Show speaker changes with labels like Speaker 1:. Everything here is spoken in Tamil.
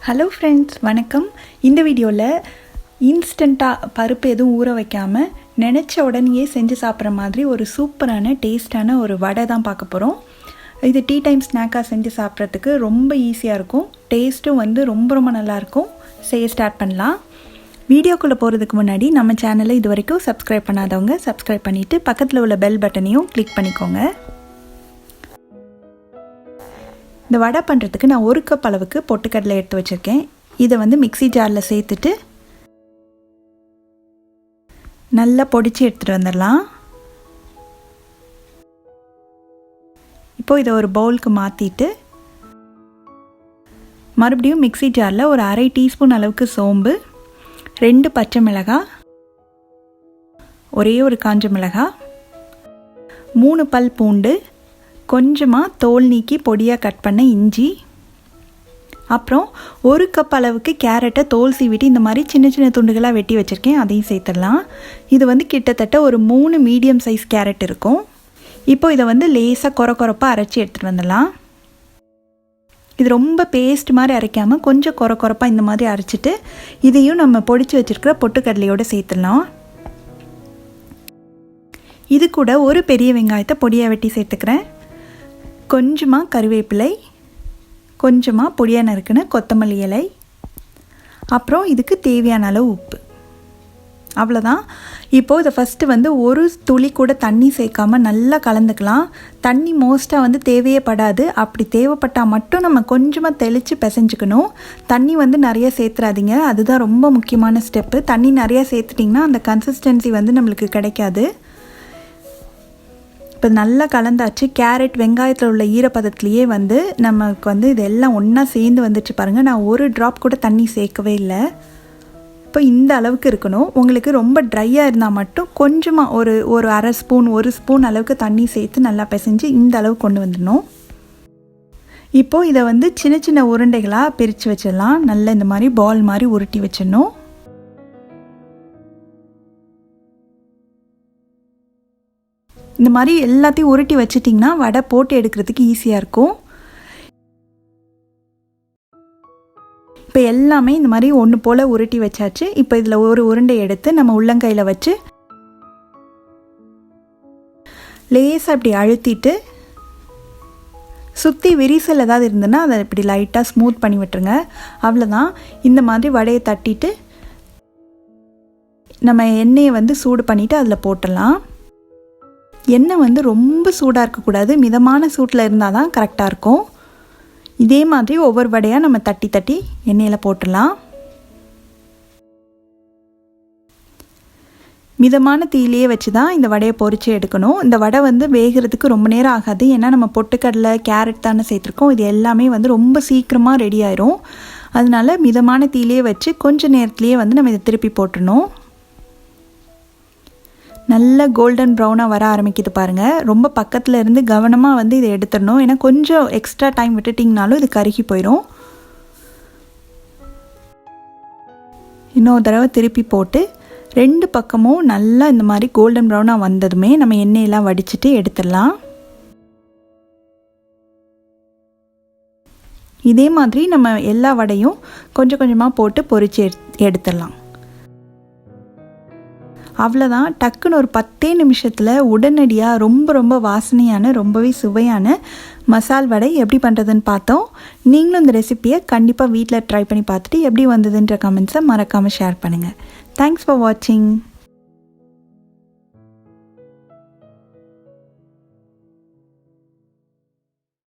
Speaker 1: ஹலோ ஃப்ரெண்ட்ஸ், வணக்கம். இந்த வீடியோவில் இன்ஸ்டண்ட்டாக பருப்பு எதுவும் ஊற வைக்காமல் நினச்ச உடனேயே செஞ்சு சாப்பிட்ற மாதிரி ஒரு சூப்பரான டேஸ்டான ஒரு வடை தான் பார்க்க போகிறோம். இது டீ டைம் ஸ்நாக்காக செஞ்சு சாப்பிட்றதுக்கு ரொம்ப ஈஸியாக இருக்கும். டேஸ்ட்டும் ரொம்ப நல்லாயிருக்கும். செய்ய ஸ்டார்ட் பண்ணலாம். வீடியோக்குள்ளே போகிறதுக்கு முன்னாடி நம்ம சேனலை இது வரைக்கும் சப்ஸ்கிரைப் பண்ணாதவங்க சப்ஸ்கிரைப் பண்ணிவிட்டு பக்கத்தில் உள்ள பெல் பட்டனையும் கிளிக் பண்ணிக்கோங்க. இந்த வடை பண்ணுறதுக்கு நான் 1 கப் அளவுக்கு பொட்டுக்கடலை எடுத்து வச்சுருக்கேன். இதை மிக்ஸி ஜாரில் சேர்த்துட்டு நல்லா பொடிச்சு எடுத்துகிட்டு வந்துடலாம். இப்போது இதை ஒரு பவுலுக்கு மாற்றிட்டு மறுபடியும் மிக்ஸி ஜாரில் ஒரு 1/2 டீஸ்பூன் அளவுக்கு சோம்பு, 2 பச்சை மிளகாய், ஒரே ஒரு காஞ்ச மிளகாய், 3 பல் பூண்டு, கொஞ்சமாக தோல் நீக்கி பொடியாக கட் பண்ண இஞ்சி, அப்புறம் 1 கப் அளவுக்கு கேரட்டை தோல் சீவிட்டு இந்த மாதிரி சின்ன துண்டுகளாக வெட்டி வச்சுருக்கேன். அதையும் சேர்த்துடலாம். இது கிட்டத்தட்ட ஒரு 3 மீடியம் சைஸ் கேரட் இருக்கும். இப்போ இதை லேசாக கொரப்பாக அரைச்சி எடுத்துகிட்டு வந்துடலாம். இது ரொம்ப பேஸ்ட் மாதிரி அரைக்காமல் கொஞ்சம் கொரப்பாக இந்த மாதிரி அரைச்சிட்டு இதையும் நம்ம பொடிச்சு வச்சுருக்கிற பொட்டுக்கடலையோடு சேர்த்துடலாம். இது கூட ஒரு பெரிய வெங்காயத்தை பொடியாக வெட்டி சேர்த்துக்கிறேன். கொஞ்சமாக கருவேப்பிலை, கொஞ்சமாக பொடியாக நறுக்குன கொத்தமல்லி இலை, அப்புறம் இதுக்கு தேவையான அளவு உப்பு. அவ்வளோதான். இப்போது இதை ஃபஸ்ட்டு ஒரு துளி கூட தண்ணி சேர்க்காமல் நல்லா கலந்துக்கலாம். தண்ணி மோஸ்ட்டாக தேவையே படாது. அப்படி தேவைப்பட்டால் மட்டும் நம்ம கொஞ்சமாக தெளித்து பிசைஞ்சுக்கணும். தண்ணி நிறைய சேர்த்துறாதீங்க. அதுதான் ரொம்ப முக்கியமான ஸ்டெப்பு. தண்ணி நிறையா சேர்த்துட்டிங்கன்னா அந்த கன்சிஸ்டன்சி நம்மளுக்கு கிடைக்காது. இப்போ நல்லா கலந்தாச்சு. கேரட் வெங்காயத்தில் உள்ள ஈரப்பதத்துலேயே நமக்கு இது எல்லாம் ஒன்றா சேர்ந்து வந்துச்சு பாருங்கள். நான் ஒரு ட்ராப் கூட தண்ணி சேர்க்கவே இல்லை. இப்போ இந்த அளவுக்கு இருக்கணும். உங்களுக்கு ரொம்ப ட்ரையாக இருந்தால் மட்டும் கொஞ்சமாக ஒரு அரை ஸ்பூன் 1 ஸ்பூன் அளவுக்கு தண்ணி சேர்த்து நல்லா பிசைஞ்சு இந்த அளவுக்கு கொண்டு வந்துடணும். இப்போது இதை சின்ன உருண்டைகளாக பிரித்து வச்சிடலாம். நல்லா இந்த மாதிரி பால் மாதிரி உருட்டி வச்சிடணும். இந்த மாதிரி எல்லாத்தையும் உருட்டி வச்சிட்டிங்கன்னா வடை போட்டு எடுக்கிறதுக்கு ஈஸியாக இருக்கும். இப்போ எல்லாமே இந்த மாதிரி ஒன்று போல் உருட்டி வச்சாச்சு. இப்போ இதில் ஒரு உருண்டை எடுத்து நம்ம உள்ளங்கையில் வச்சு லேசாக இப்படி அழுத்திட்டு சுற்றி விரிசல் ஏதாவது இருந்ததுன்னா அதை இப்படி லைட்டாக ஸ்மூத் பண்ணி விட்டுருங்க. அவ்வளோதான். இந்த மாதிரி வடையை தட்டிட்டு நம்ம எண்ணெயை சூடு பண்ணிவிட்டு அதில் போட்டுடலாம். எண்ணெய் ரொம்ப சூடாக இருக்கக்கூடாது. மிதமான சூட்டில் இருந்தால் தான் கரெக்டாக இருக்கும். இதே மாதிரி ஒவ்வொரு வடையாக நம்ம தட்டி எண்ணெயில் போட்டுடலாம். மிதமான தீயிலேயே வச்சு தான் இந்த வடையை பொரித்து எடுக்கணும். இந்த வடை வேகிறதுக்கு ரொம்ப நேரம் ஆகாது. ஏன்னா நம்ம பொட்டுக்கடலை கேரட் தானே சேர்த்துருக்கோம். இது எல்லாமே ரொம்ப சீக்கிரமாக ரெடி ஆயிரும். அதனால மிதமான தீயிலேயே வச்சு கொஞ்சம் நேரத்துலேயே நம்ம இதை திருப்பி போட்டுடணும். நல்ல கோல்டன் ப்ரௌனாக வர ஆரம்பிக்குது பாருங்கள். ரொம்ப பக்கத்தில் இருந்து கவனமாக இதை எடுத்துடணும். ஏன்னா கொஞ்சம் எக்ஸ்ட்ரா டைம் விட்டுட்டிங்கனாலும் இது கருகி போயிடும். இன்னொரு தடவை திருப்பி போட்டு 2 பக்கமும் நல்லா இந்த மாதிரி கோல்டன் ப்ரௌனாக வந்ததுமே நம்ம எண்ணெயெல்லாம் வடிச்சிட்டு எடுத்துடலாம். இதே மாதிரி நம்ம எல்லா வடையும் கொஞ்சமாக போட்டு பொரித்து எடுத்துடலாம். அவ்வளோதான். டக்குன்னு ஒரு 10 நிமிஷத்தில் உடனடியாக ரொம்ப வாசனையான ரொம்பவே சுவையான மசால் வடை எப்படி பண்ணுறதுன்னு பார்த்தோம். நீங்களும் இந்த ரெசிப்பியை கண்டிப்பாக வீட்டில் ட்ரை பண்ணி பார்த்துட்டு எப்படி வந்ததுன்ற கமெண்ட்ஸை மறக்காமல் ஷேர் பண்ணுங்கள். தேங்க்ஸ் ஃபார் வாட்சிங்.